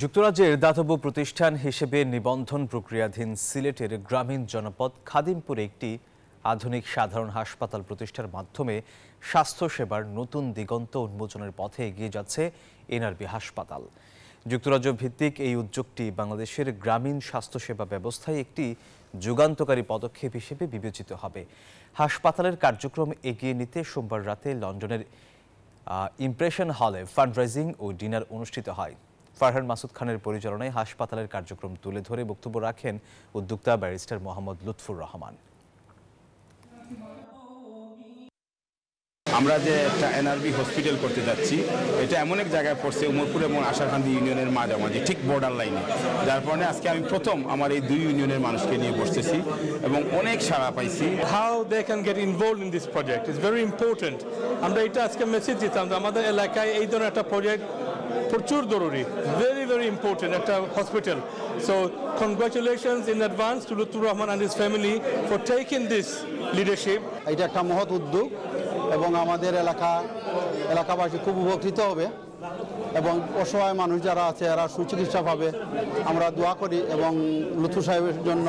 যুক্তরাজ্যের দাতব্য প্রতিষ্ঠান হিসেবে নিবন্ধন প্রক্রিয়াধীন সিলেটের গ্রামীণ জনপদ খাদিমপুরে একটি আধুনিক সাধারণ হাসপাতাল প্রতিষ্ঠার মাধ্যমে স্বাস্থ্যসেবার নতুন দিগন্ত উন্মোচনের পথে এগিয়ে যাচ্ছে এনআরবি হাসপাতাল। যুক্তরাজ্য ভিত্তিক এই উদ্যোগটি বাংলাদেশের গ্রামীণ স্বাস্থ্যসেবা ব্যবস্থায় একটি যুগান্তকারী পদক্ষেপ হিসেবে বিবেচিত হবে। হাসপাতালের কার্যক্রম এগিয়ে নিতে সোমবার রাতে লন্ডনের ইমপ্রেশন হলে ফান্ডরাইজিং ও ডিনার অনুষ্ঠিত হয়। ফারহান মাসুদ খানের পরিচালনায় হাসপাতালের কার্যক্রম তুলে ধরে বক্তব্য রাখেন উদ্যোক্তা ব্যারিস্টার মোহাম্মদ লুৎফুর রহমান। আমরা যে একটা এনআরবি হসপিটাল করতে যাচ্ছি, এটা এমন এক জায়গায় পড়ছে উমরপুর এবং আশাকান্দি ইউনিয়নের মাঝামাঝি, ঠিক বর্ডার লাইনে। যার কারণে আজকে আমি প্রথম আমার এই দুই ইউনিয়নের মানুষকে নিয়ে বসতেছি এবং অনেক সাড়া পাইছি। How they can get involved in this project is very important. আমরা এটা আজকে মেসেজ দিতাম যে আমাদের এলাকায় এই ধরনের একটা প্রজেক্ট প্রচুর জরুরি, very important একটা hospital. So congratulations in advance to Lutfur Rahman and his family for taking this leadership. এটা একটা মহৎ উদ্যোগ এবং আমাদের এলাকাবাসী খুব উপকৃত হবে এবং অসহায় মানুষ যারা আছে এরা সুচিকিৎসা পাবে। আমরা দোয়া করি এবং লুৎফুর সাহেবের জন্য